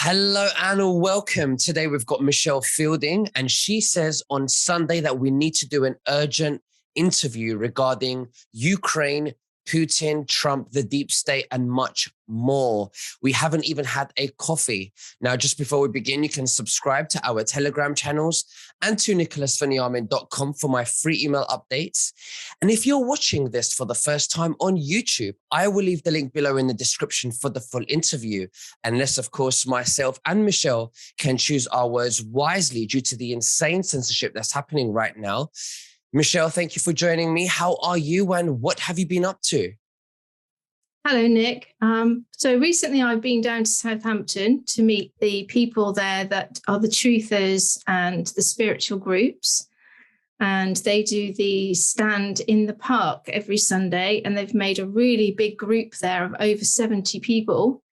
Hello and welcome. Today we've got Michelle Fielding, and she says on Sunday that we need to do an urgent interview regarding Ukraine, Putin, Trump, the deep state, and much more. We haven't even had a coffee. Now, just before we begin, you can subscribe to our Telegram channels and to nicholasveniamin.com for my free email updates. And if you're watching this for the first time on YouTube, I will leave the link below in the description for the full interview. Unless, of course, myself and Michelle can choose our words wisely due to the insane censorship that's happening right now. Michelle, thank you for joining me. How are you and what have you been up to? Hello, Nick. So recently I've been down to Southampton to meet the people there that are the truthers and the spiritual groups. And they do the stand in the park every Sunday. And they've made a really big group there of over 70 people.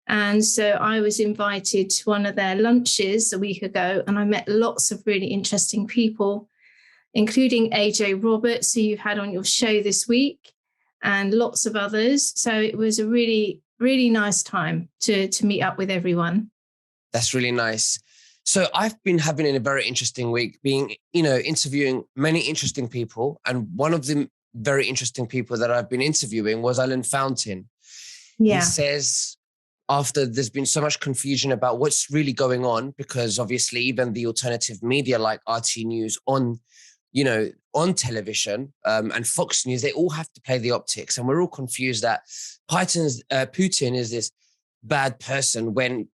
And so I was invited to one of their lunches a week ago, and I met lots of really interesting people, including AJ Roberts, who you've had on your show this week, and lots of others. So it was a really, really nice time to meet up with everyone. That's really nice. So I've been having a very interesting week, interviewing many interesting people. And one of the very interesting people that I've been interviewing was Elon Fountain. Yeah. He says, after there's been so much confusion about what's really going on, because obviously even the alternative media like RT News on television and Fox News, they all have to play the optics. And we're all confused that Putin is this bad person when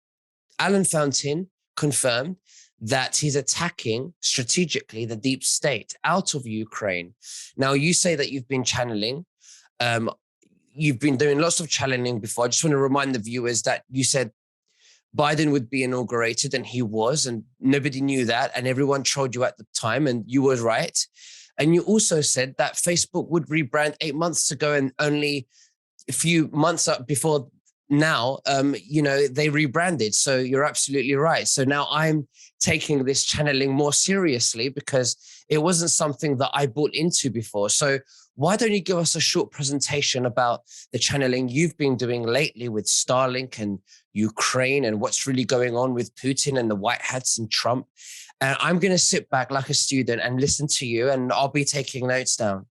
Elon Fountain confirmed that he's attacking strategically the deep state out of Ukraine. Now, you say that you've been channeling. You've been doing lots of channeling before. I just want to remind the viewers that you said Biden would be inaugurated, and he was, and nobody knew that, and everyone trolled you at the time, and you were right. And you also said that Facebook would rebrand 8 months ago, and only a few months up before now, they rebranded. So you're absolutely right. So now I'm taking this channeling more seriously because it wasn't something that I bought into before. So why don't you give us a short presentation about the channeling you've been doing lately with Starlink and Ukraine and what's really going on with Putin and the white hats and Trump? And I'm going to sit back like a student and listen to you, and I'll be taking notes down.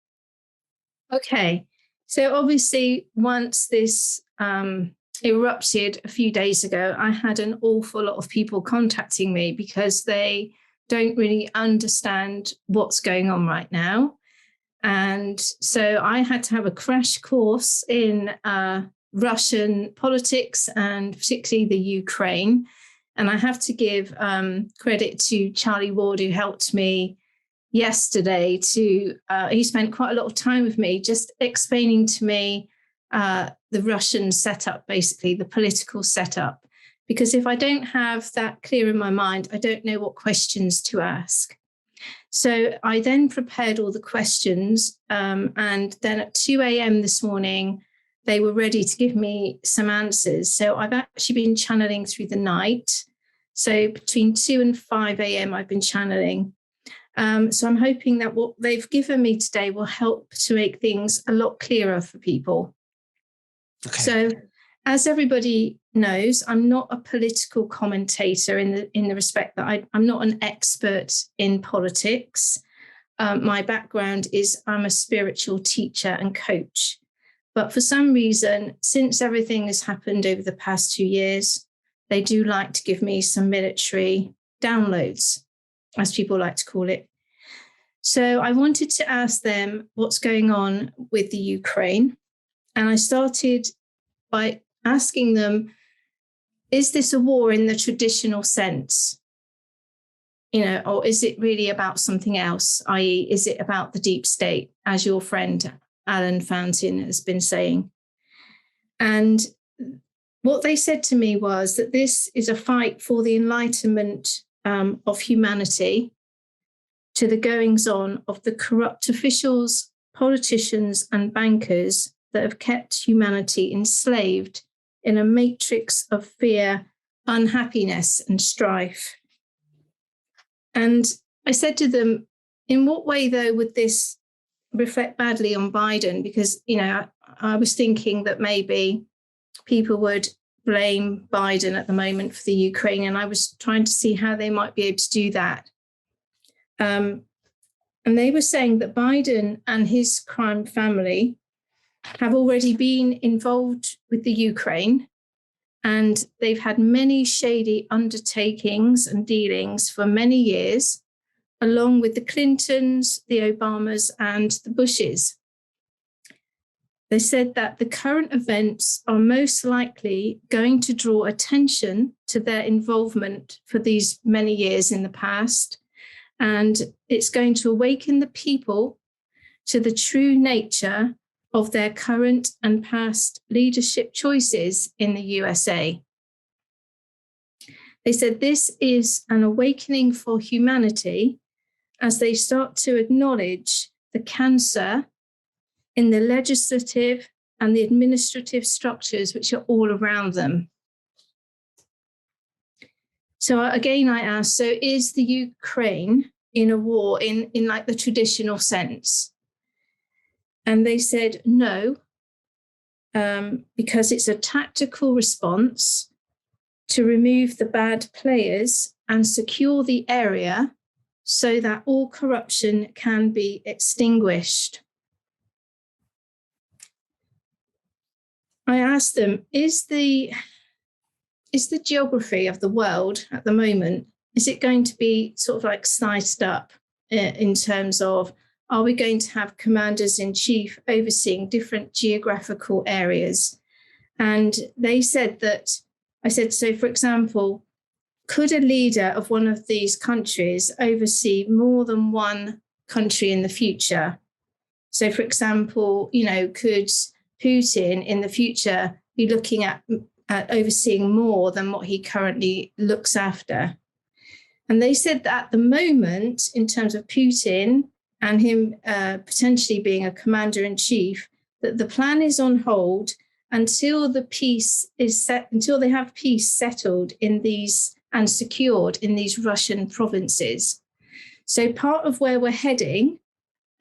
Okay. So obviously once this erupted a few days ago, I had an awful lot of people contacting me because they don't really understand what's going on right now. And so I had to have a crash course in Russian politics and particularly the Ukraine. And I have to give credit to Charlie Ward, who helped me yesterday he spent quite a lot of time with me just explaining to me the Russian setup, basically the political setup. Because if I don't have that clear in my mind, I don't know what questions to ask. So I then prepared all the questions, and then at 2 a.m. this morning, they were ready to give me some answers. So I've actually been channeling through the night. So between 2 and 5 a.m. I've been channeling. So I'm hoping that what they've given me today will help to make things a lot clearer for people. Okay. So as everybody knows, I'm not a political commentator in the respect that I'm not an expert in politics. My background is I'm a spiritual teacher and coach. But for some reason, since everything has happened over the past 2 years, they do like to give me some military downloads, as people like to call it. So I wanted to ask them what's going on with the Ukraine. And I started by asking them, is this a war in the traditional sense? Or is it really about something else? I.e., is it about the deep state, as your friend Elon Fountain has been saying? And what they said to me was that this is a fight for the enlightenment of humanity to the goings-on of the corrupt officials, politicians, and bankers that have kept humanity enslaved in a matrix of fear, unhappiness, and strife. And I said to them, in what way, though, would this reflect badly on Biden? Because, I was thinking that maybe people would blame Biden at the moment for the Ukraine, and I was trying to see how they might be able to do that. And they were saying that Biden and his crime family have already been involved with the Ukraine, and they've had many shady undertakings and dealings for many years, along with the Clintons, the Obamas, and the Bushes. They said that the current events are most likely going to draw attention to their involvement for these many years in the past, and it's going to awaken the people to the true nature of their current and past leadership choices in the USA. They said this is an awakening for humanity as they start to acknowledge the cancer in the legislative and the administrative structures which are all around them. So again, I asked, so is the Ukraine in a war in like the traditional sense? And they said no, because it's a tactical response to remove the bad players and secure the area so that all corruption can be extinguished. I asked them, is the geography of the world at the moment, is it going to be sort of like sliced up in terms of, are we going to have commanders-in-chief overseeing different geographical areas? And they said that, I said, so for example, could a leader of one of these countries oversee more than one country in the future? So for example, could Putin in the future be looking at overseeing more than what he currently looks after? And they said that at the moment, in terms of Putin and him potentially being a commander-in-chief, that the plan is on hold until the peace is set, until they have peace settled in these and secured in these Russian provinces. So part of where we're heading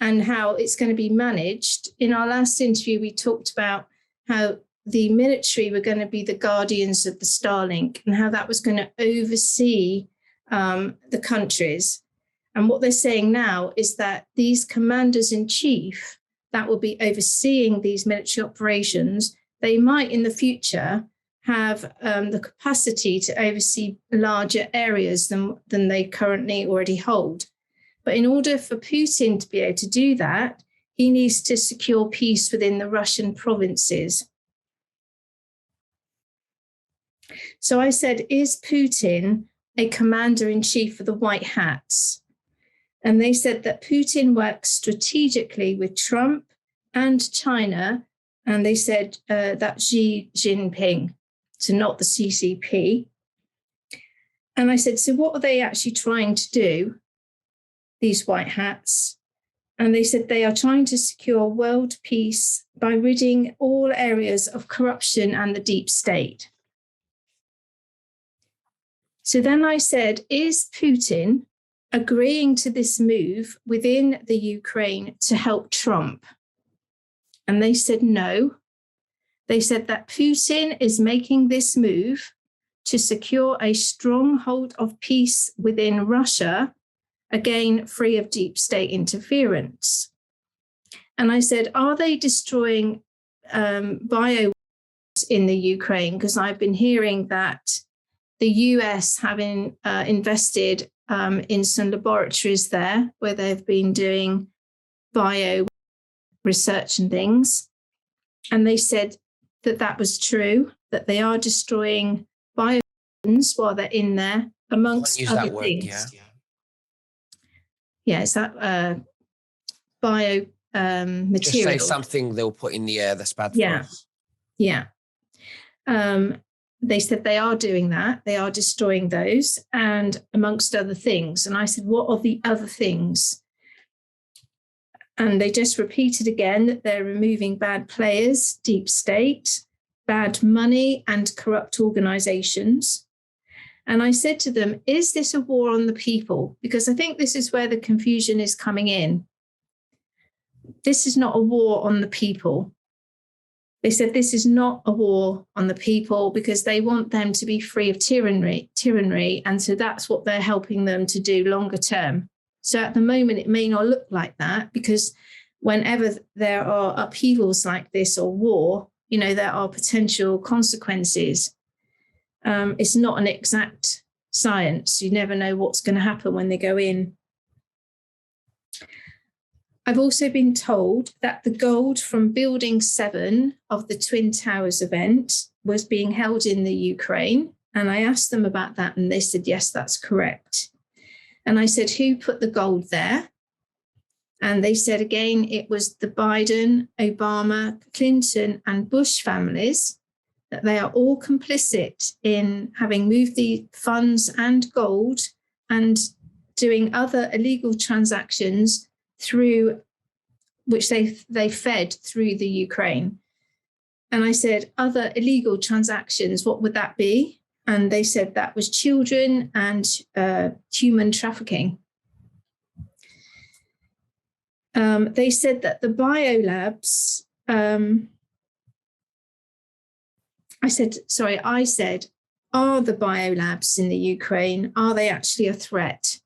and how it's going to be managed, in our last interview, we talked about how the military were going to be the guardians of the Starlink and how that was going to oversee the countries. And what they're saying now is that these commanders-in-chief that will be overseeing these military operations, they might in the future have the capacity to oversee larger areas than they currently already hold. But in order for Putin to be able to do that, he needs to secure peace within the Russian provinces. So I said, is Putin a commander-in-chief for the White Hats? And they said that Putin works strategically with Trump and China. And they said that Xi Jinping, so not the CCP. And I said, so what are they actually trying to do, these White Hats? And they said they are trying to secure world peace by ridding all areas of corruption and the deep state. So then I said, is Putin agreeing to this move within the Ukraine to help Trump? And they said no. They said that Putin is making this move to secure a stronghold of peace within Russia, again, free of deep state interference. And I said, are they destroying bio in the Ukraine? Because I've been hearing that the US having invested in some laboratories there where they've been doing bio research and things. And they said that that was true, that they are destroying bio while they're in there, amongst other things. Yeah, it's that bio material. Just say something they'll put in the air that's bad for us. Yeah. They said they are doing that. They are destroying those and amongst other things. And I said, what are the other things? And they just repeated again that they're removing bad players, deep state, bad money, and corrupt organizations. And I said to them, is this a war on the people? Because I think this is where the confusion is coming in. This is not a war on the people. They said this is not a war on the people because they want them to be free of tyranny. And so that's what they're helping them to do longer term. So at the moment, it may not look like that because whenever there are upheavals like this or war, there are potential consequences. It's not an exact science. You never know what's going to happen when they go in. I've also been told that the gold from Building 7 of the Twin Towers event was being held in the Ukraine. And I asked them about that, and they said, yes, that's correct. And I said, who put the gold there? And they said, again, it was the Biden, Obama, Clinton, and Bush families, that they are all complicit in having moved the funds and gold and doing other illegal transactions through which they fed through the Ukraine. And I said, other illegal transactions, what would that be? And they said that was children and human trafficking. They said that the biolabs, I said, are the biolabs in the Ukraine, are they actually a threat?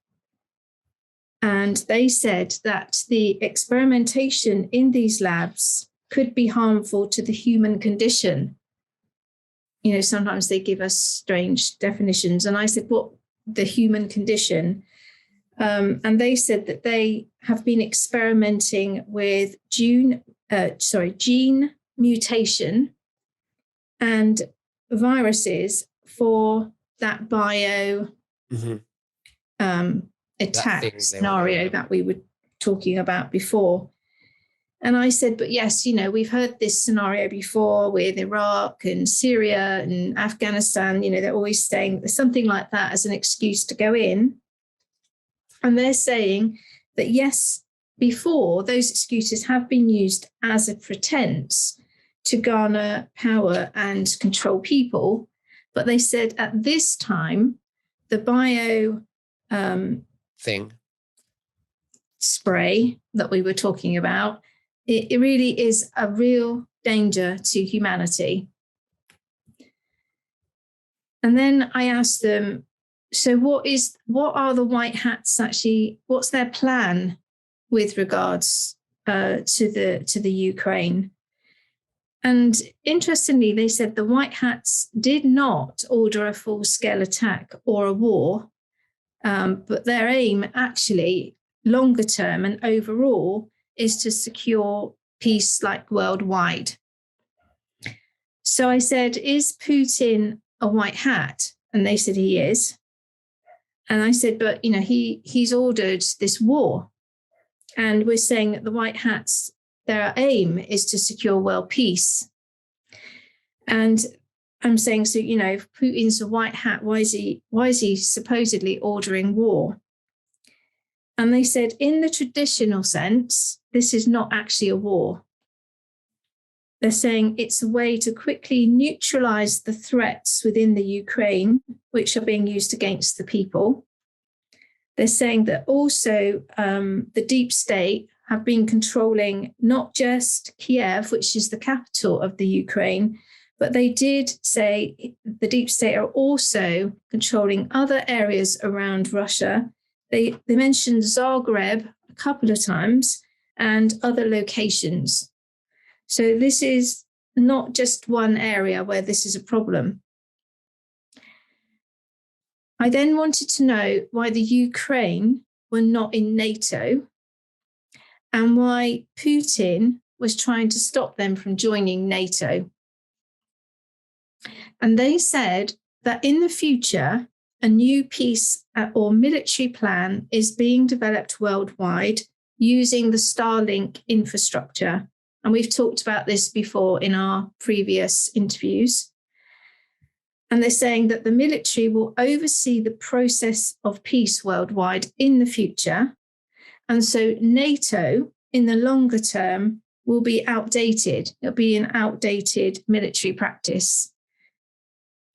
And they said that the experimentation in these labs could be harmful to the human condition. Sometimes they give us strange definitions. And I said, what, the human condition? And they said that they have been experimenting with gene mutation and viruses for that bio attack scenario that we were talking about before. And I said, but yes, we've heard this scenario before with Iraq and Syria and Afghanistan. They're always saying there's something like that as an excuse to go in. And they're saying that, yes, before those excuses have been used as a pretense to garner power and control people. But they said at this time, the bio thing spray that we were talking about, it really is a real danger to humanity. And then I asked them, so what are the white hats actually, what's their plan with regards to the Ukraine? And interestingly, they said the white hats did not order a full-scale attack or a war, but their aim actually longer term and overall is to secure peace like worldwide. So I said, is Putin a white hat? And they said he is. And I said, but he's ordered this war. And we're saying that the white hats, their aim is to secure world peace. And I'm saying, so, if Putin's a white hat, why is he supposedly ordering war? And they said, in the traditional sense, this is not actually a war. They're saying it's a way to quickly neutralize the threats within the Ukraine, which are being used against the people. They're saying that also the deep state have been controlling not just Kiev, which is the capital of the Ukraine, but they did say the deep state are also controlling other areas around Russia. They mentioned Zagreb a couple of times and other locations. So this is not just one area where this is a problem. I then wanted to know why the Ukraine were not in NATO and why Putin was trying to stop them from joining NATO. And they said that in the future, a new peace or military plan is being developed worldwide using the Starlink infrastructure. And we've talked about this before in our previous interviews. And they're saying that the military will oversee the process of peace worldwide in the future. And so NATO, in the longer term, will be outdated. It'll be an outdated military practice.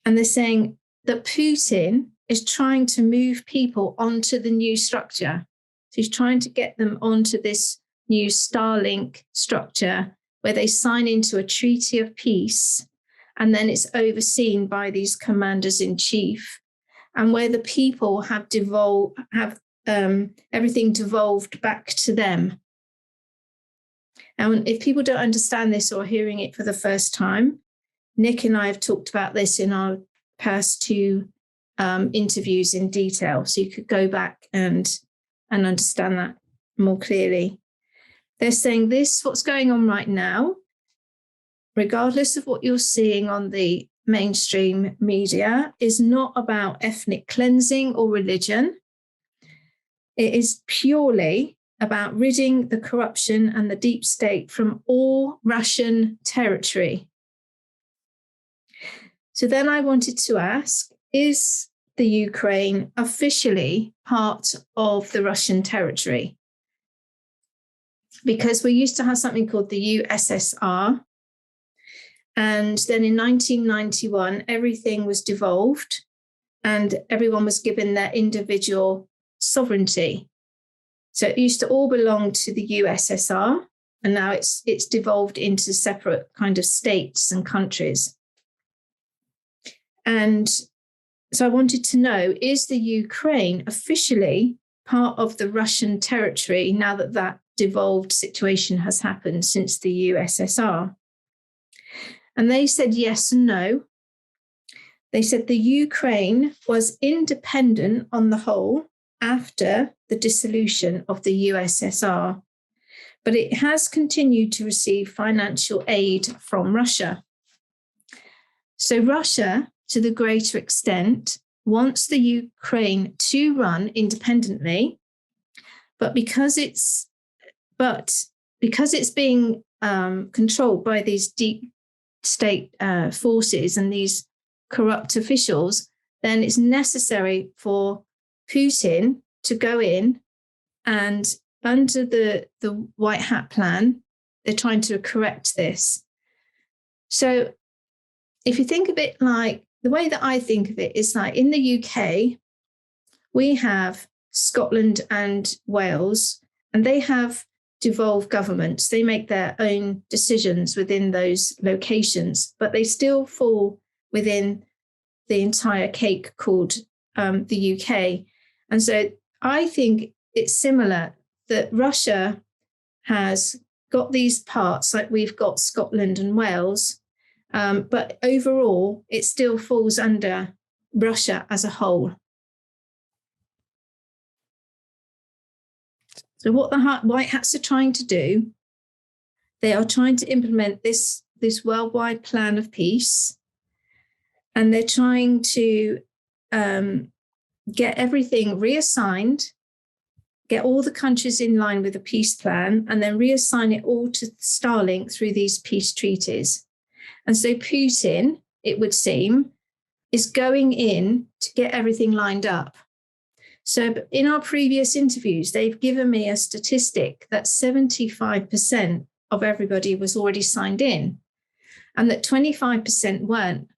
And they're saying that Putin is trying to move people onto the new structure. So he's trying to get them onto this new Starlink structure where they sign into a treaty of peace, and then it's overseen by these commanders in chief, and where the people have everything devolved back to them. And if people don't understand this or are hearing it for the first time, Nick and I have talked about this in our past two interviews in detail, so you could go back and understand that more clearly. They're saying this, what's going on right now, regardless of what you're seeing on the mainstream media, is not about ethnic cleansing or religion. It is purely about ridding the corruption and the deep state from all Russian territory. So then I wanted to ask, is the Ukraine officially part of the Russian territory? Because we used to have something called the USSR. And then in 1991, everything was devolved and everyone was given their individual sovereignty. So it used to all belong to the USSR, and now it's devolved into separate kind of states and countries. And so I wanted to know, is the Ukraine officially part of the Russian territory now that that devolved situation has happened since the USSR? And they said yes and no. They said the Ukraine was independent on the whole after the dissolution of the USSR, but it has continued to receive financial aid from Russia. So Russia, to the greater extent, wants the Ukraine to run independently, but because it's being controlled by these deep state forces and these corrupt officials, then it's necessary for Putin to go in, and under the White Hat plan, they're trying to correct this. So if you think of it like, the way that I think of it is like in the UK, we have Scotland and Wales, and they have devolved governments. They make their own decisions within those locations, but they still fall within the entire cake called the UK. And so I think it's similar, that Russia has got these parts, like we've got Scotland and Wales, but overall, it still falls under Russia as a whole. So what the White Hats are trying to do, they are trying to implement this worldwide plan of peace, and they're trying to get everything reassigned, get all the countries in line with a peace plan, and then reassign it all to Starlink through these peace treaties. And so Putin, it would seem, is going in to get everything lined up. So in our previous interviews, they've given me a statistic that 75% of everybody was already signed in, and that 25% weren't.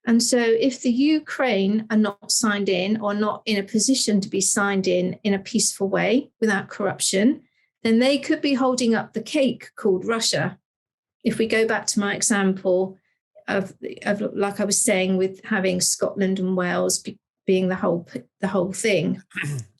And so if the Ukraine are not signed in, or not in a position to be signed in a peaceful way without corruption, then they could be holding up the cake called Russia. If we go back to my example of like I was saying, with having Scotland and Wales being the whole thing.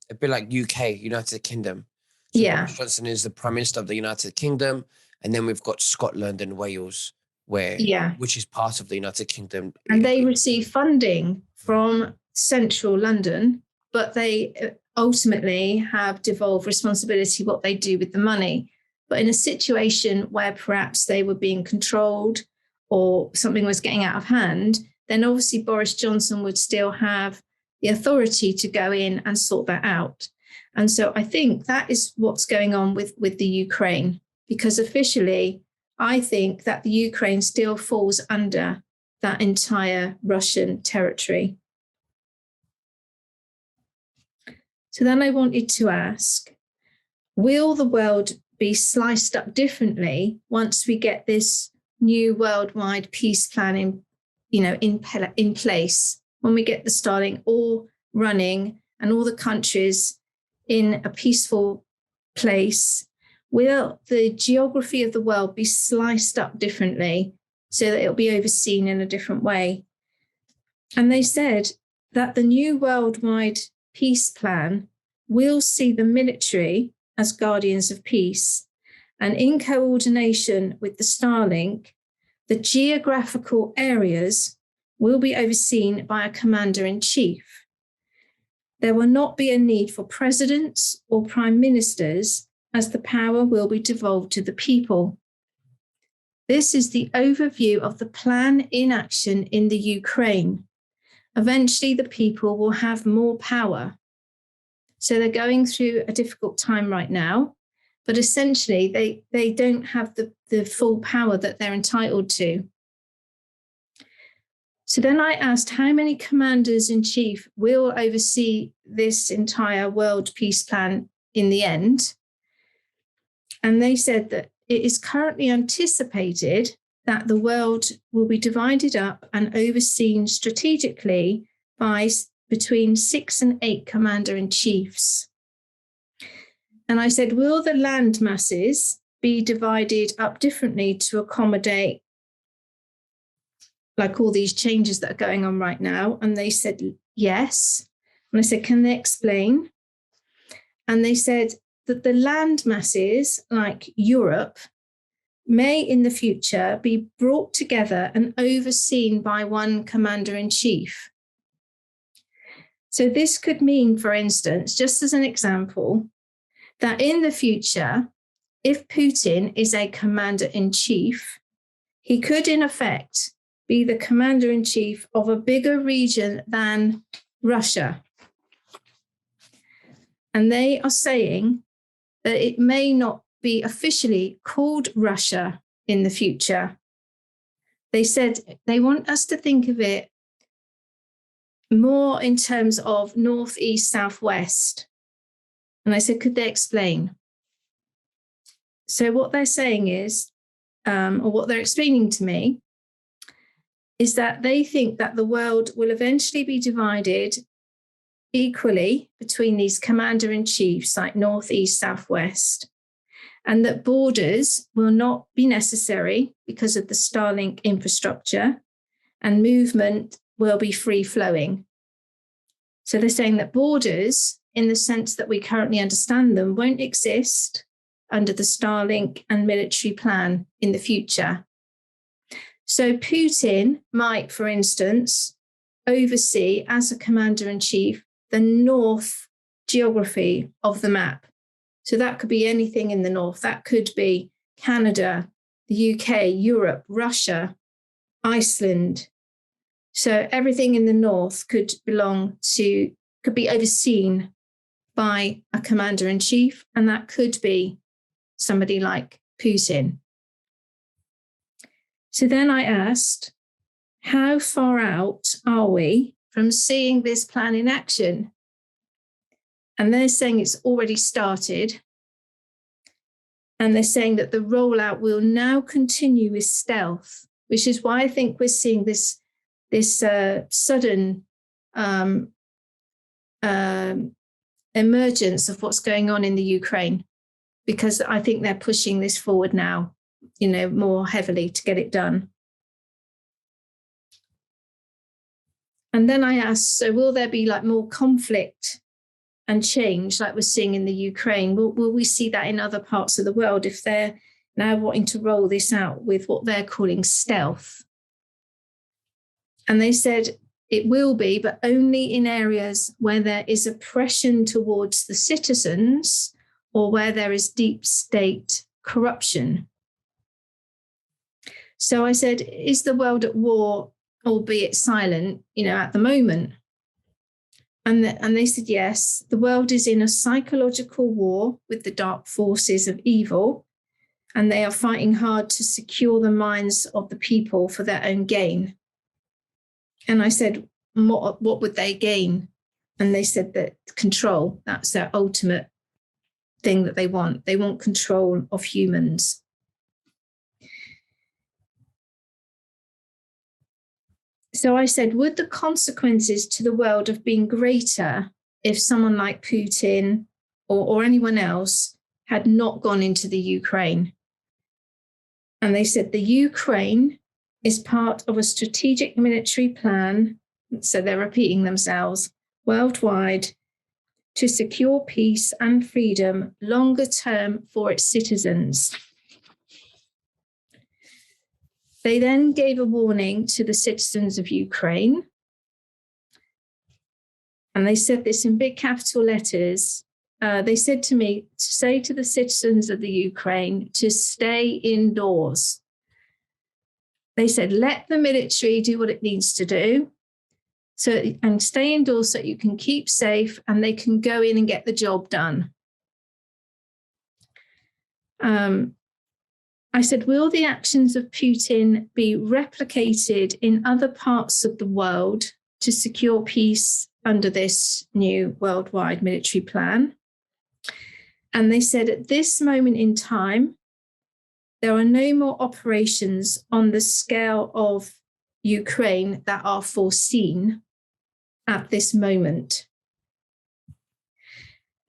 A bit like UK, United Kingdom. So Yeah. Boris Johnson is the Prime Minister of the United Kingdom, and then we've got Scotland and Wales, which is part of the United Kingdom. And they receive funding from central London, but they ultimately have devolved responsibility what they do with the money. But in a situation where perhaps they were being controlled or something was getting out of hand, then obviously Boris Johnson would still have the authority to go in and sort that out. And so I think that is what's going on with the Ukraine, because officially, I think that the Ukraine still falls under that entire Russian territory. So then I wanted to ask, will the world be sliced up differently once we get this new worldwide peace plan in place, when we get the Starlink all running and all the countries in a peaceful place? will the geography of the world be sliced up differently so that it'll be overseen in a different way? And they said that the new worldwide peace plan will see the military as guardians of peace, and in coordination with the Starlink, the geographical areas will be overseen by a commander-in-chief. There will not be a need for presidents or prime ministers, as the power will be devolved to the people. This is the overview of the plan in action in the Ukraine. Eventually, the people will have more power. So they're going through a difficult time right now, but essentially they don't have the full power that they're entitled to. So then I asked how many commanders-in-chief will oversee this entire world peace plan in the end. And they said that it is currently anticipated that the world will be divided up and overseen strategically by between 6 and 8 commander-in-chiefs. And I said, will the land masses be divided up differently to accommodate like all these changes that are going on right now? And they said, yes. And I said, can they explain? And they said that the land masses, like Europe, may in the future be brought together and overseen by one commander-in-chief. So this could mean, for instance, just as an example, that in the future, if Putin is a commander-in-chief, he could in effect be the commander-in-chief of a bigger region than Russia. And they are saying that it may not be officially called Russia in the future. They said they want us to think of it more in terms of north, east, south, west. And I said, could they explain? So what they're saying is, or what they're explaining to me, is that they think that the world will eventually be divided equally between these commander-in-chiefs like north, east, south, west, and that borders will not be necessary because of the Starlink infrastructure, and movement will be free-flowing. So they're saying that borders, in the sense that we currently understand them, won't exist under the Starlink and military plan in the future. So Putin might, for instance, oversee as a commander-in-chief the north geography of the map. So that could be anything in the north. That could be Canada, the UK, Europe, Russia, Iceland. So everything in the north could be overseen by a commander-in-chief, and that could be somebody like Putin. So then I asked, how far out are we from seeing this plan in action? And they're saying it's already started. And they're saying that the rollout will now continue with stealth, which is why I think we're seeing this sudden emergence of what's going on in the Ukraine, because I think they're pushing this forward now, more heavily to get it done. And then I asked, so will there be like more conflict and change like we're seeing in the Ukraine? Will we see that in other parts of the world if they're now wanting to roll this out with what they're calling stealth? And they said it will be, but only in areas where there is oppression towards the citizens or where there is deep state corruption. So I said, is the world at war, albeit silent, at the moment? And they said, yes, the world is in a psychological war with the dark forces of evil, and they are fighting hard to secure the minds of the people for their own gain. And I said, what would they gain? And they said that control, that's their ultimate thing that they want. They want control of humans. So I said, would the consequences to the world have been greater if someone like Putin or anyone else had not gone into the Ukraine. And they said the Ukraine is part of a strategic military plan, so they're repeating themselves, worldwide to secure peace and freedom longer term for its citizens. They then gave a warning to the citizens of Ukraine. And they said this in big capital letters. They said to me to say to the citizens of the Ukraine to stay indoors. They said, let the military do what it needs to do. And stay indoors so you can keep safe and they can go in and get the job done. I said, will the actions of Putin be replicated in other parts of the world to secure peace under this new worldwide military plan? And they said, at this moment in time, there are no more operations on the scale of Ukraine that are foreseen at this moment.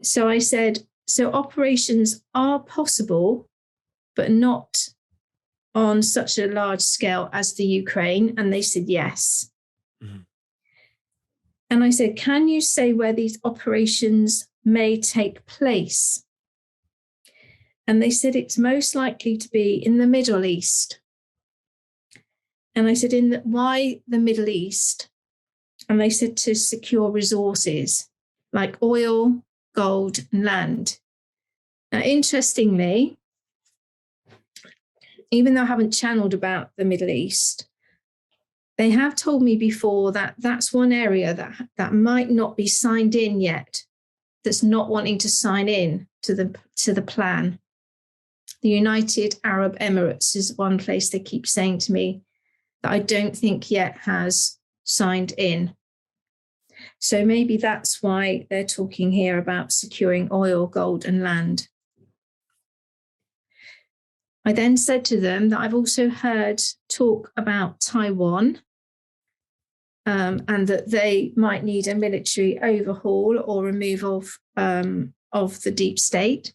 So I said, so operations are possible, but not on such a large scale as the Ukraine. And they said, yes. Mm-hmm. And I said, can you say where these operations may take place? And they said, it's most likely to be in the Middle East. And I said, why the Middle East? And they said to secure resources like oil, gold, and land. Now, interestingly, even though I haven't channeled about the Middle East, they have told me before that that's one area that might not be signed in yet, that's not wanting to sign in to the plan. The United Arab Emirates is one place they keep saying to me that I don't think yet has signed in. So maybe that's why they're talking here about securing oil, gold, and land. I then said to them that I've also heard talk about Taiwan and that they might need a military overhaul or removal of the deep state.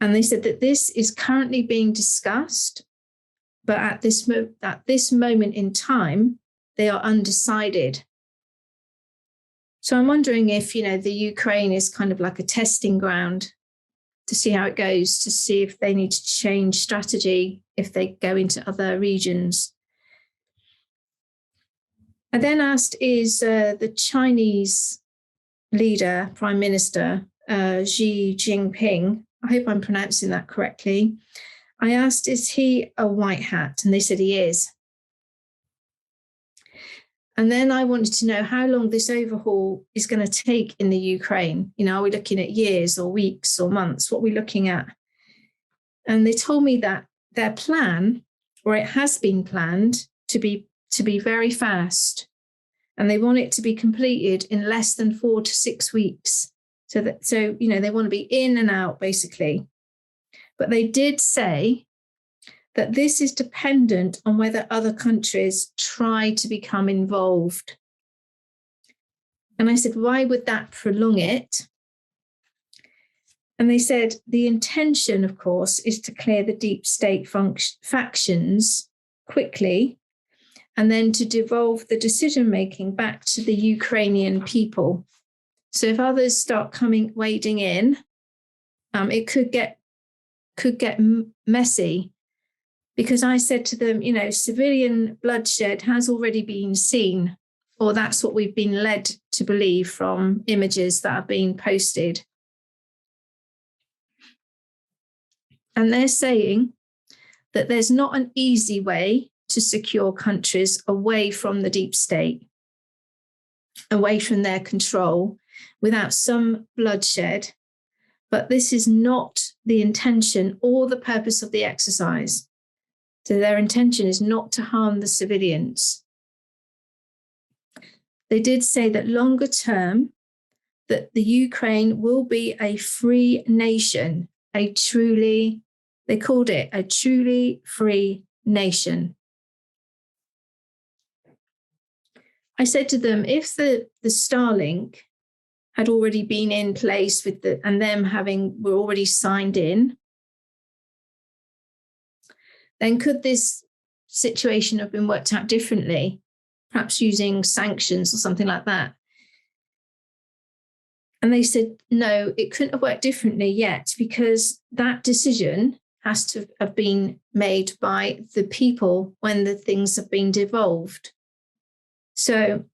And they said that this is currently being discussed, but at this moment in time, they are undecided. So I'm wondering if, the Ukraine is kind of like a testing ground to see how it goes, to see if they need to change strategy, if they go into other regions. I then asked, is the Chinese leader, Prime Minister, Xi Jinping, I hope I'm pronouncing that correctly. I asked, is he a white hat? And they said he is. And then I wanted to know how long this overhaul is going to take in the Ukraine. Are we looking at years or weeks or months? What are we looking at? And they told me that their plan, or it has been planned, to be very fast. And they want it to be completed in less than 4 to 6 weeks. So they want to be in and out, basically. But they did say that this is dependent on whether other countries try to become involved. And I said, why would that prolong it? And they said, the intention, of course, is to clear the deep state factions quickly, and then to devolve the decision-making back to the Ukrainian people. So if others start wading in, it could get messy. Because I said to them, civilian bloodshed has already been seen, or that's what we've been led to believe from images that have been posted. And they're saying that there's not an easy way to secure countries away from the deep state, away from their control, without some bloodshed. But this is not the intention or the purpose of the exercise. So their intention is not to harm the civilians. They did say that longer term, that the Ukraine will be a free nation, they called it a truly free nation. I said to them, if the Starlink had already been in place with and them were already signed in, then could this situation have been worked out differently, perhaps using sanctions or something like that? And they said, no, it couldn't have worked differently yet, because that decision has to have been made by the people when the things have been devolved. So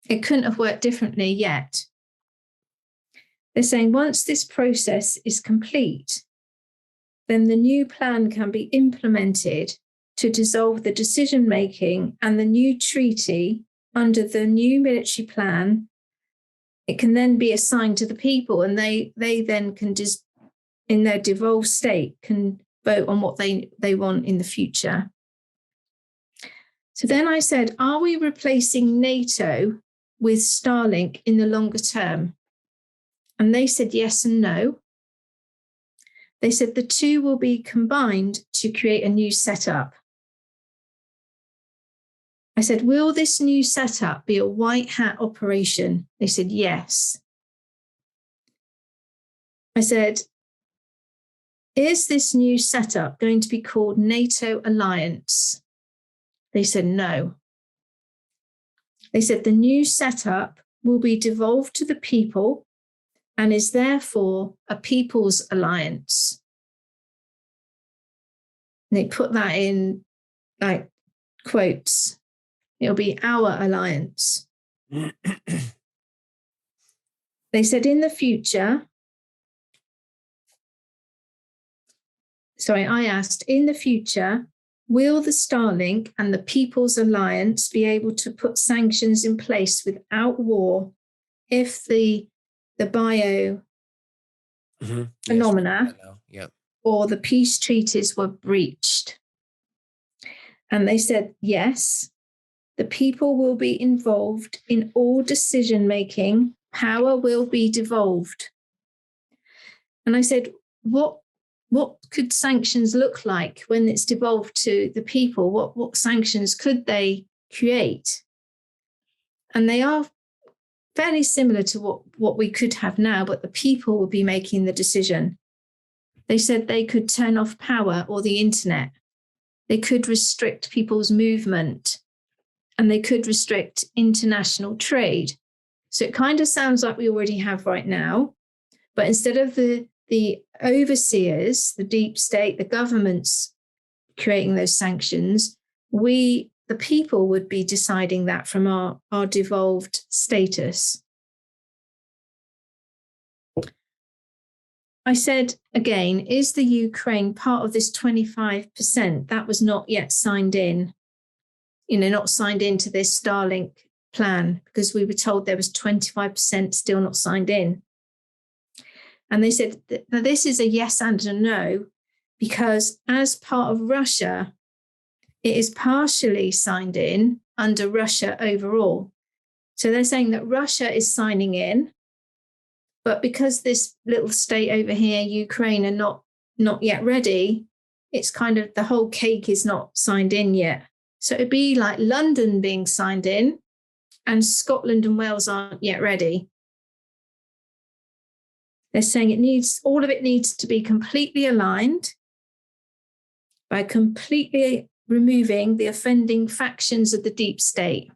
it couldn't have worked differently yet. They're saying once this process is complete, then the new plan can be implemented to dissolve the decision-making, and the new treaty under the new military plan, it can then be assigned to the people, and they then can just, in their devolved state, can vote on what they want in the future. So then I said, are we replacing NATO with Starlink in the longer term? And they said yes and no. They said the two will be combined to create a new setup. I said, will this new setup be a white hat operation? They said yes. I said, is this new setup going to be called NATO Alliance? They said no. They said the new setup will be devolved to the people and is therefore a people's alliance. And they put that in like quotes. It'll be our alliance. They said in the future, I asked, in the future, will the Starlink and the People's Alliance be able to put sanctions in place without war if the bio phenomena or the peace treaties were breached? And they said, yes, the people will be involved in all decision-making. Power will be devolved. And I said, what could sanctions look like when it's devolved to the people? What sanctions could they create? And they are fairly similar to what we could have now, but the people will be making the decision. They said they could turn off power or the internet. They could restrict people's movement, and they could restrict international trade. So it kind of sounds like we already have right now, but instead of the overseers, the deep state, the governments creating those sanctions, the people would be deciding that from our devolved status. I said, again, is the Ukraine part of this 25% that was not yet signed in? Not signed into this Starlink plan, because we were told there was 25% still not signed in. And they said that this is a yes and a no, because as part of Russia, it is partially signed in under Russia overall. So they're saying that Russia is signing in, but because this little state over here, Ukraine, are not yet ready, it's kind of the whole cake is not signed in yet. So it'd be like London being signed in and Scotland and Wales aren't yet ready. They're saying all of it needs to be completely aligned by completely removing the offending factions of the deep state.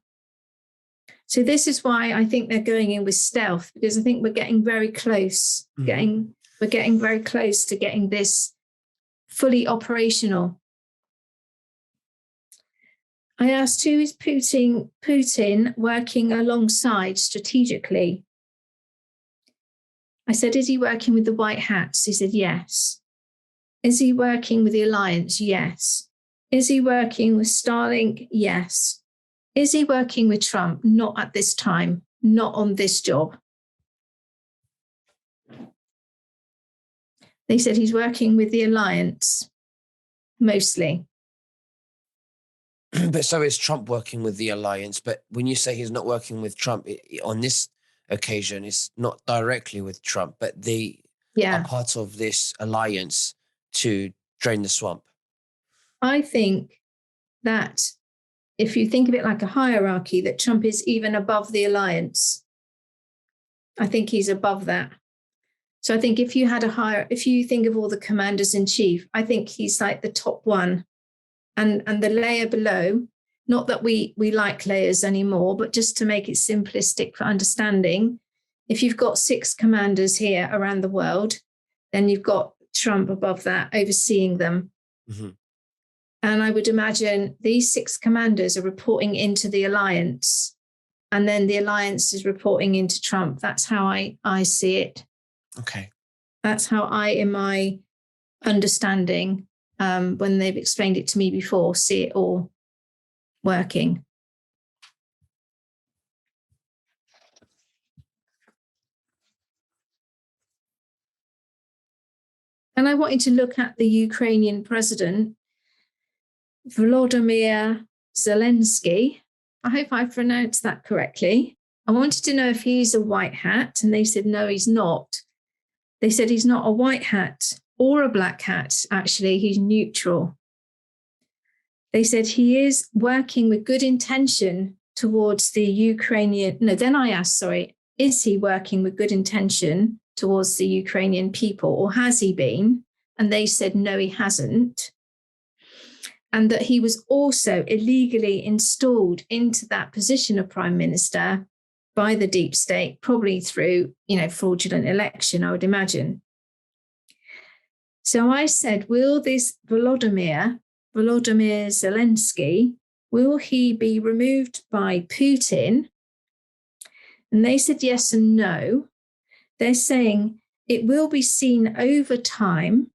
So this is why I think they're going in with stealth, because I think we're getting very close. Mm-hmm. We're getting very close to getting this fully operational. I asked, who is Putin working alongside strategically? I said, is he working with the White Hats? He said, yes. Is he working with the Alliance? Yes. Is he working with Starlink? Yes. Is he working with Trump? Not at this time, not on this job. They said he's working with the Alliance, mostly. But so is Trump working with the Alliance. But when you say he's not working with Trump, on this occasion, it's not directly with Trump, but they are part of this alliance to drain the swamp. I think that if you think of it like a hierarchy, that Trump is even above the Alliance. I think he's above that. So I think if you think of all the commanders in chief, I think he's like the top one. And the layer below, not that we like layers anymore, but just to make it simplistic for understanding, if you've got 6 commanders here around the world, then you've got Trump above that, overseeing them. Mm-hmm. And I would imagine these 6 commanders are reporting into the alliance, and then the alliance is reporting into Trump. That's how I see it. Okay. That's how in my understanding, when they've explained it to me before, see it all working. And I wanted to look at the Ukrainian president, Volodymyr Zelensky. I hope I pronounced that correctly. I wanted to know if he's a white hat, and they said, no, he's not. They said he's not a white hat or a black hat. Actually, he's neutral. They said he is working with good intention towards the Ukrainian. No, then I asked, is he working with good intention towards the Ukrainian people, or has he been? And they said, no, he hasn't. And that he was also illegally installed into that position of prime minister by the deep state, probably through, fraudulent election, I would imagine. So I said, will this Volodymyr Zelensky, will he be removed by Putin? And they said yes and no. They're saying it will be seen over time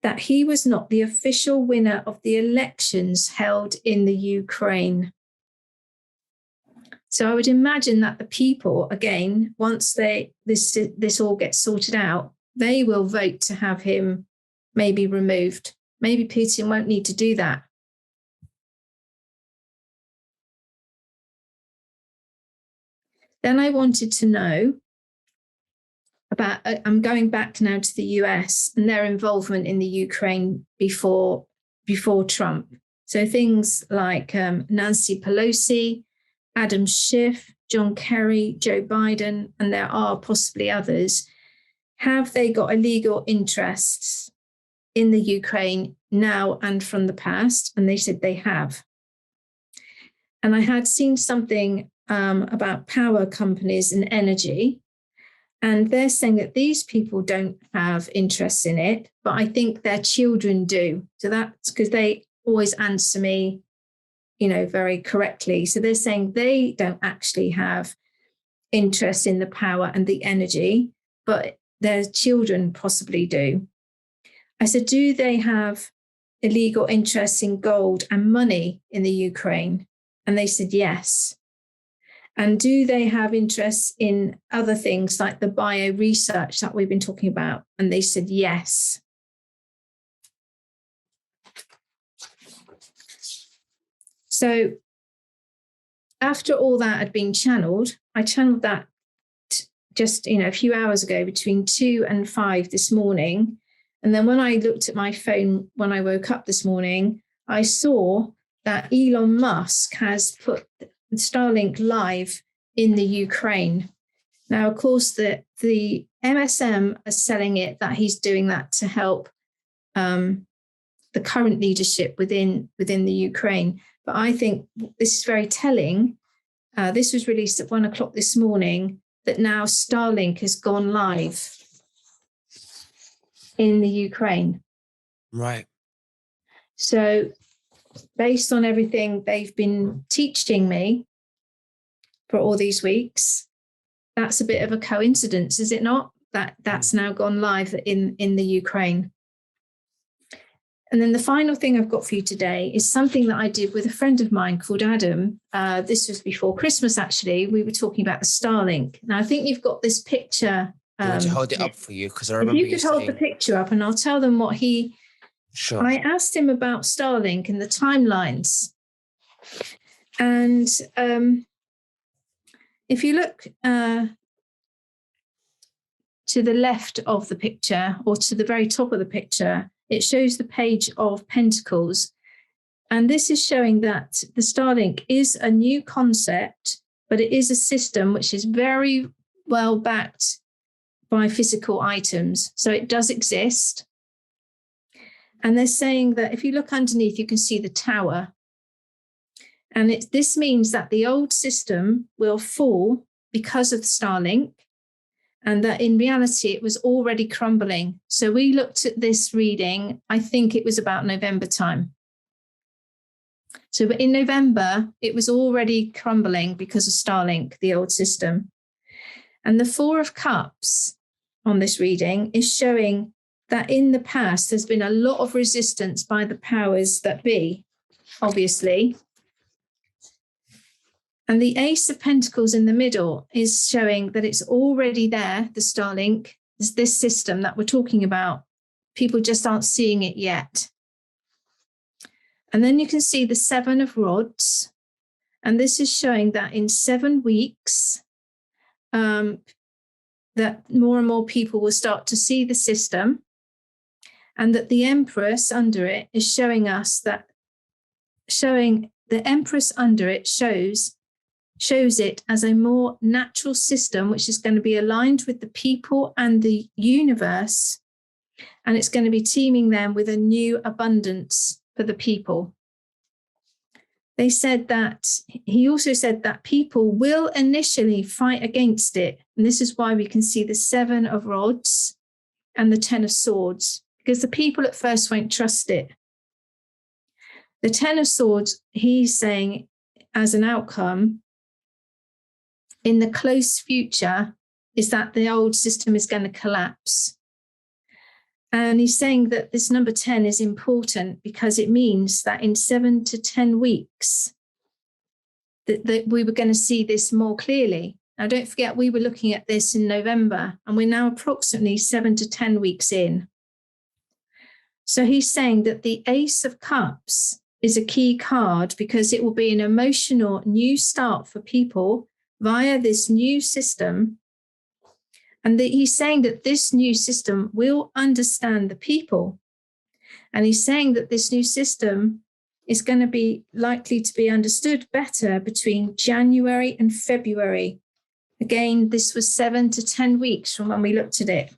that he was not the official winner of the elections held in the Ukraine. So I would imagine that the people, again, once this all gets sorted out, they will vote to have him maybe removed. Maybe Putin won't need to do that. Then I wanted to know about, I'm going back now to the US and their involvement in the Ukraine before Trump. So things like Nancy Pelosi, Adam Schiff, John Kerry, Joe Biden, and there are possibly others. Have they got illegal interests in the Ukraine now and from the past? And they said they have. And I had seen something about power companies and energy. And they're saying that these people don't have interest in it, but I think their children do. So that's because they always answer me, very correctly. So they're saying they don't actually have interest in the power and the energy, but their children possibly do. I said, do they have illegal interests in gold and money in the Ukraine? And they said, yes. And do they have interests in other things like the bio research that we've been talking about? And they said, yes. So after all that had been channeled, I channeled that just, a few hours ago, between 2 and 5 this morning. And then when I looked at my phone when I woke up this morning, I saw that Elon Musk has put Starlink live in the Ukraine. Now, of course, the MSM are selling it that he's doing that to help the current leadership within the Ukraine. But I think this is very telling. This was released at 1 o'clock this morning, that now Starlink has gone live in the Ukraine. Right. So based on everything they've been teaching me for all these weeks, that's a bit of a coincidence, is it not? That's now gone live in the Ukraine. And then the final thing I've got for you today is something that I did with a friend of mine called Adam. This was before Christmas, actually. We were talking about the Starlink. Now, I think you've got this picture. I want to hold it up for you, because I remember if you could hold the picture up, and I'll tell them what he... Sure. I asked him about Starlink and the timelines. And if you look to the left of the picture, or to the very top of the picture, it shows the page of Pentacles. And this is showing that the Starlink is a new concept, but it is a system which is very well backed by physical items. So it does exist. And they're saying that if you look underneath, you can see the tower. And this means that the old system will fall because of Starlink, and that in reality, it was already crumbling. So we looked at this reading, I think it was about November time. So in November, it was already crumbling because of Starlink, the old system. And the Four of Cups on this reading is showing that in the past, there's been a lot of resistance by the powers that be, obviously. And the Ace of Pentacles in the middle is showing that it's already there, the Starlink, is this system that we're talking about. People just aren't seeing it yet. And then you can see the Seven of Rods. And this is showing that in 7 weeks, that more and more people will start to see the system. And that the Empress under it is showing us that, showing the Empress under it shows it as a more natural system, which is going to be aligned with the people and the universe. And it's going to be teaming them with a new abundance for the people. They said that, he also said that people will initially fight against it. And this is why we can see the Seven of Rods and the Ten of Swords, because the people at first won't trust it. The Ten of Swords, he's saying as an outcome, in the close future, is that the old system is going to collapse. And he's saying that this number 10 is important because it means that in 7 to 10 weeks, that we were going to see this more clearly. Now, don't forget, we were looking at this in November, and we're now approximately 7 to 10 weeks in. So he's saying that the Ace of Cups is a key card because it will be an emotional new start for people via this new system. And that he's saying that this new system will understand the people. And he's saying that this new system is going to be likely to be understood better between January and February. Again, this was 7 to 10 weeks from when we looked at it.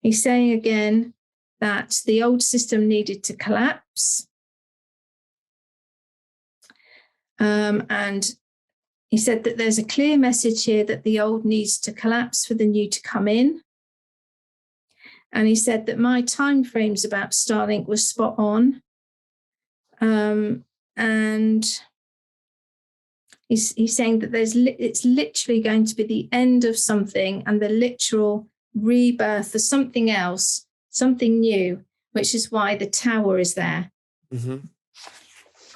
He's saying again that the old system needed to collapse. And he said that there's a clear message here that the old needs to collapse for the new to come in. And he said that my timeframes about Starlink were spot on. And he's saying that it's literally going to be the end of something and the literal rebirth of something else, something new, which is why the tower is there. Mm-hmm.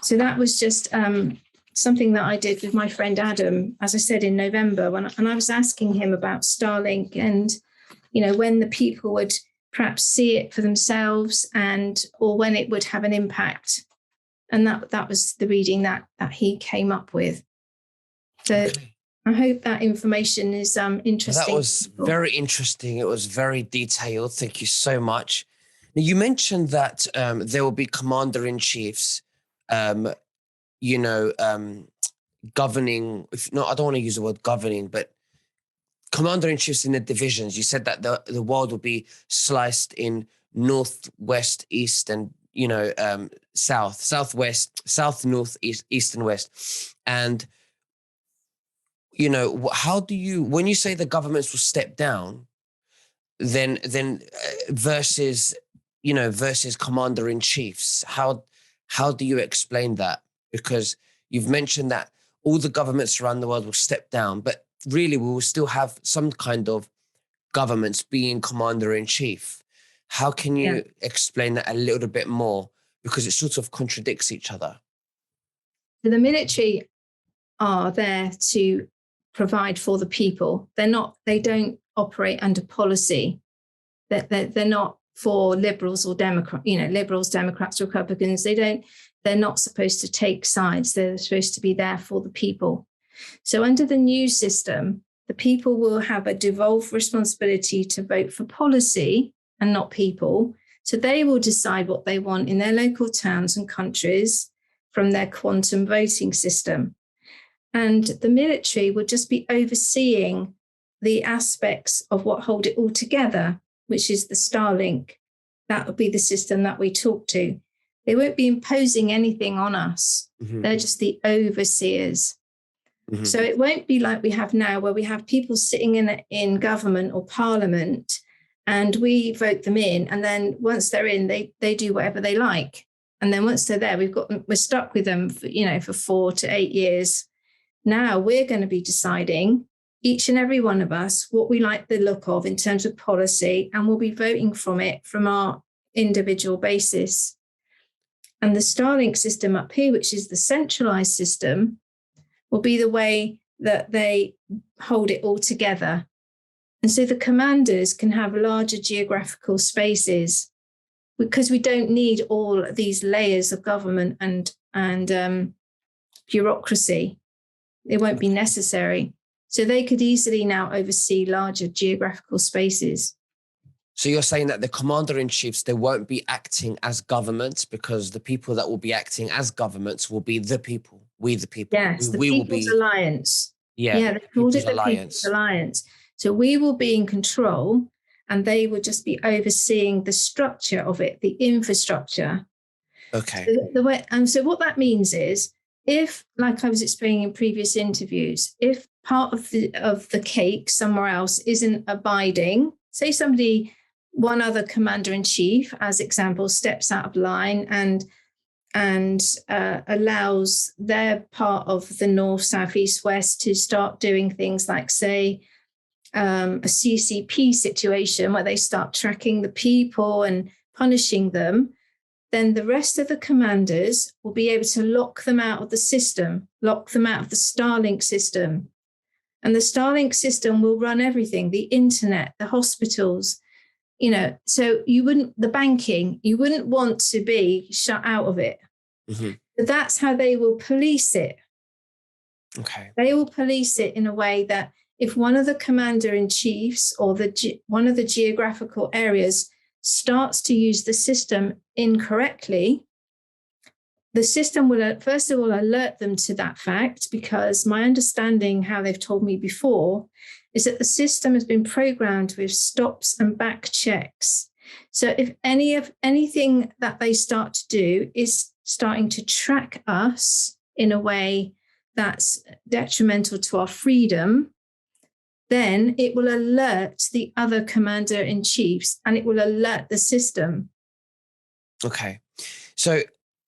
So that was just something that I did with my friend Adam, as I said, in November, and I was asking him about Starlink and, when the people would perhaps see it for themselves or when it would have an impact. And that was the reading that he came up with. So okay. I hope that information is interesting. That was very interesting. It was very detailed. Thank you so much. Now, you mentioned that there will be commander-in-chiefs governing, I don't want to use the word governing, but commander-in-chiefs in the divisions. You said that the world will be sliced in north, west, east, and, south, southwest, south, north, east, and west. And, how do you, when you say the governments will step down, then versus commander-in-chiefs, how do you explain that? Because you've mentioned that all the governments around the world will step down, but really we will still have some kind of governments being commander-in-chief. How can you explain that a little bit more? Because it sort of contradicts each other. The military are there to provide for the people. They don't operate under policy. They're not for liberals or Democrats, liberals, Democrats, Republicans. They're not supposed to take sides. They're supposed to be there for the people. So under the new system, the people will have a devolved responsibility to vote for policy and not people. So they will decide what they want in their local towns and countries from their quantum voting system. And the military would just be overseeing the aspects of what hold it all together, which is the Starlink. That would be the system that we talk to. They won't be imposing anything on us. Mm-hmm. They're just the overseers. Mm-hmm. So it won't be like we have now, where we have people sitting in government or parliament, and we vote them in. And then once they're in, they do whatever they like. And then once they're there, we're stuck with them for 4 to 8 years. Now we're going to be deciding, each and every one of us, what we like the look of in terms of policy, and we'll be voting from our individual basis. And the Starlink system up here, which is the centralized system, will be the way that they hold it all together. And so the commanders can have larger geographical spaces, because we don't need all these layers of government and bureaucracy. It won't be necessary. So they could easily now oversee larger geographical spaces. So you're saying that the commander-in-chiefs, they won't be acting as governments, because the people that will be acting as governments will be the people, we the people. Yes, the we People's will be, Alliance. Yeah, they called it the Alliance. People's Alliance. So we will be in control, and they will just be overseeing the structure of it, the infrastructure. Okay. So what that means is, if, like I was explaining in previous interviews, if part of the cake somewhere else isn't abiding, say one other commander-in-chief, as example, steps out of line and allows their part of the north, south, east, west to start doing things like, say, a CCP situation where they start tracking the people and punishing them, then the rest of the commanders will be able to lock them out of the system, lock them out of the Starlink system. And the Starlink system will run everything, the internet, the hospitals, so the banking, you wouldn't want to be shut out of it. Mm-hmm. But that's how they will police it. Okay. They will police it in a way that if one of the commander-in-chiefs or one of the geographical areas starts to use the system incorrectly, the system will, first of all, alert them to that fact, because my understanding, how they've told me before, is that the system has been programmed with stops and back checks. So if anything that they start to do is starting to track us in a way that's detrimental to our freedom, then it will alert the other commander-in-chiefs, and it will alert the system. Okay. So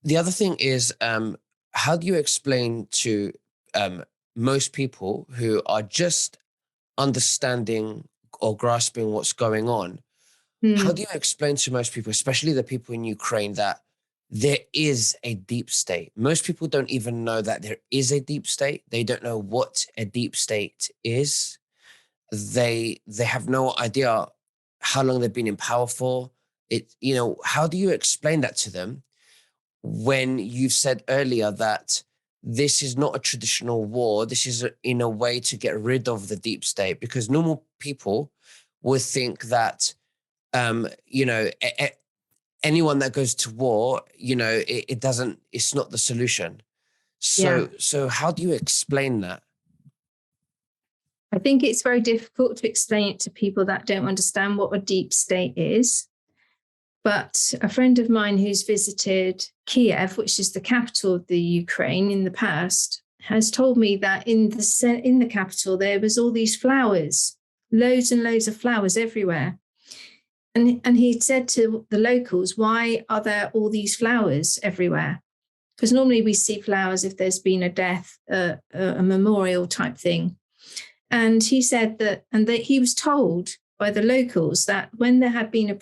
the other thing is, how do you explain to most people who are just understanding or grasping what's going on? How do you explain to most people, especially the people in Ukraine, that there is a deep state? Most people don't even know that there is a deep state. They don't know what a deep state is. They have no idea how long they've been in power for. How do you explain that to them when you've said earlier that this is not a traditional war? This is in a way to get rid of the deep state, because normal people would think that, anyone that goes to war, it's not the solution. So how do you explain that? I think it's very difficult to explain it to people that don't understand what a deep state is. But a friend of mine who's visited Kiev, which is the capital of the Ukraine, in the past, has told me that in the capital there was all these flowers, loads and loads of flowers everywhere. And he said to the locals, why are there all these flowers everywhere? Because normally we see flowers if there's been a death, a memorial type thing. And he said that he was told by the locals that when there had been a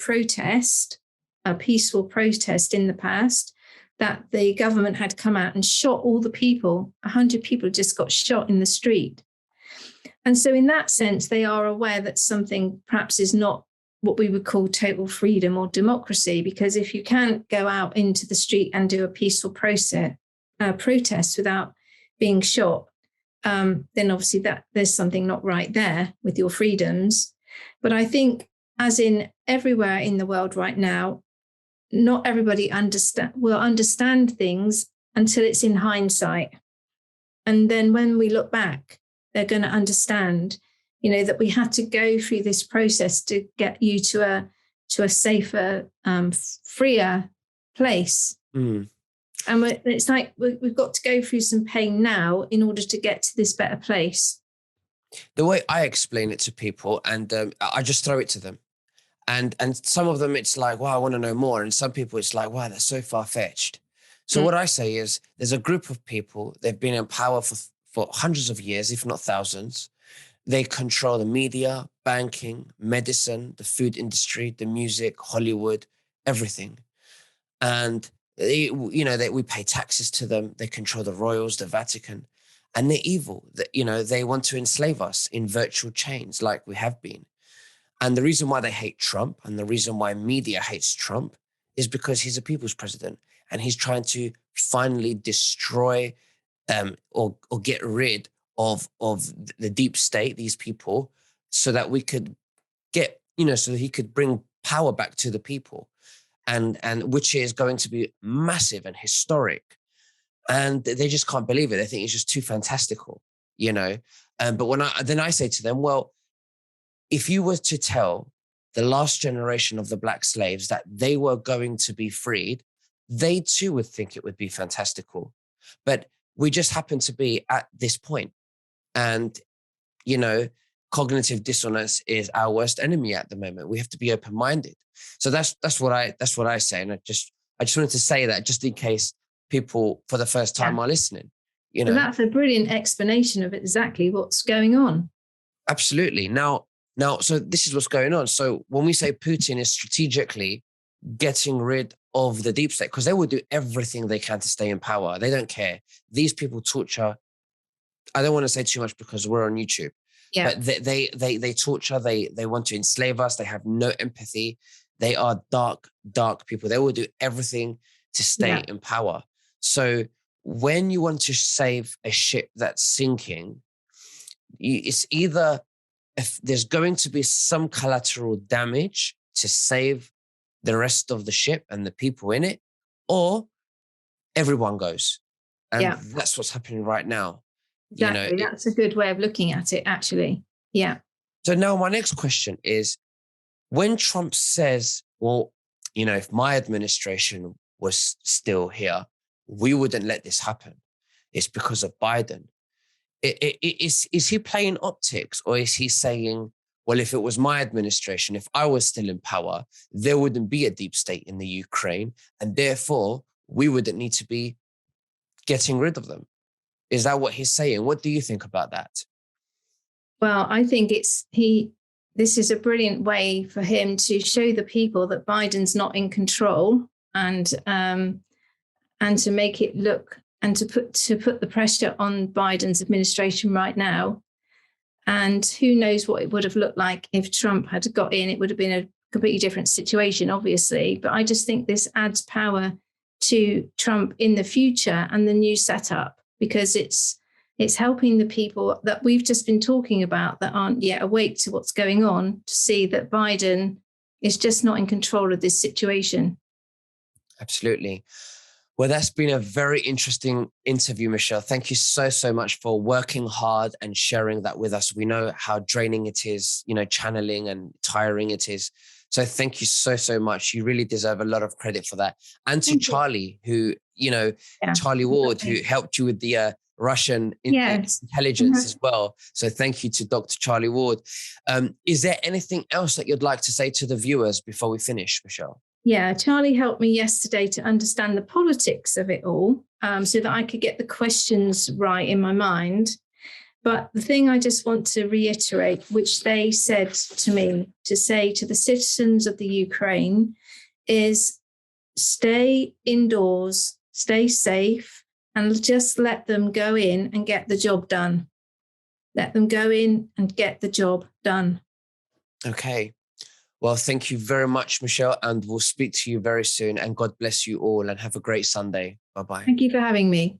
peaceful protest in the past, that the government had come out and shot all the people. 100 people just got shot in the street. And so in that sense, they are aware that something perhaps is not what we would call total freedom or democracy, because if you can't go out into the street and do a peaceful protest without being shot, then obviously that there's something not right there with your freedoms. But I think, as in everywhere in the world right now, not everybody will understand things until it's in hindsight. And then when we look back, they're going to understand, that we had to go through this process to get you to a safer, freer place. And it's like we've got to go through some pain now in order to get to this better place. The way I explain it to people, and I just throw it to them. And some of them, it's like, wow, I want to know more. And some people, it's like, wow, that's so far-fetched. So what I say is there's a group of people, they've been in power for hundreds of years, if not thousands. They control the media, banking, medicine, the food industry, the music, Hollywood, everything. And we pay taxes to them. They control the royals, the Vatican, and they're evil. They want to enslave us in virtual chains like we have been. And the reason why they hate Trump and the reason why media hates Trump is because he's a people's president and he's trying to finally destroy or get rid of the deep state, these people, so that we could get, so that he could bring power back to the people, and which is going to be massive and historic. And they just can't believe it. They think it's just too fantastical, But when I say to them, well, if you were to tell the last generation of the black slaves that they were going to be freed, they too would think it would be fantastical. But we just happen to be at this point. And, cognitive dissonance is our worst enemy at the moment. We have to be open-minded. So that's what I say. And I just wanted to say that just in case people for the first time are listening, So that's a brilliant explanation of exactly what's going on. Absolutely. Now, so this is what's going on. So when we say Putin is strategically getting rid of the deep state, because they will do everything they can to stay in power. They don't care. These people torture. I don't want to say too much because we're on YouTube. Yeah. But they torture. They want to enslave us. They have no empathy. They are dark people. They will do everything to stay in power. So when you want to save a ship that's sinking, it's either if there's going to be some collateral damage to save the rest of the ship and the people in it, or everyone goes. And that's what's happening right now. Exactly. That's a good way of looking at it, actually. Yeah. So now my next question is, when Trump says, well, if my administration was still here, we wouldn't let this happen. It's because of Biden. Is he playing optics, or is he saying, well, if it was my administration, if I was still in power, there wouldn't be a deep state in the Ukraine, and therefore we wouldn't need to be getting rid of them? Is that what he's saying? What do you think about that? Well, I think this is a brilliant way for him to show the people that Biden's not in control, and to make it look, and to put the pressure on Biden's administration right now. And who knows what it would have looked like if Trump had got in. It would have been a completely different situation, obviously. But I just think this adds power to Trump in the future and the new setup, because it's helping the people that we've just been talking about that aren't yet awake to what's going on, to see that Biden is just not in control of this situation. Absolutely. Well, that's been a very interesting interview, Michelle. Thank you so, so much for working hard and sharing that with us. We know how draining it is, channeling and tiring it is. So thank you so, so much. You really deserve a lot of credit for that. And to Charlie, who, Charlie Ward, who helped you with the Russian intelligence as well. So thank you to Dr. Charlie Ward. Is there anything else that you'd like to say to the viewers before we finish, Michelle? Yeah, Charlie helped me yesterday to understand the politics of it all, so that I could get the questions right in my mind. But the thing I just want to reiterate, which they said to me to say to the citizens of the Ukraine, is stay indoors, stay safe, and just let them go in and get the job done. Let them go in and get the job done. Okay. Well, thank you very much, Michelle, and we'll speak to you very soon. And God bless you all, and have a great Sunday. Bye-bye. Thank you for having me.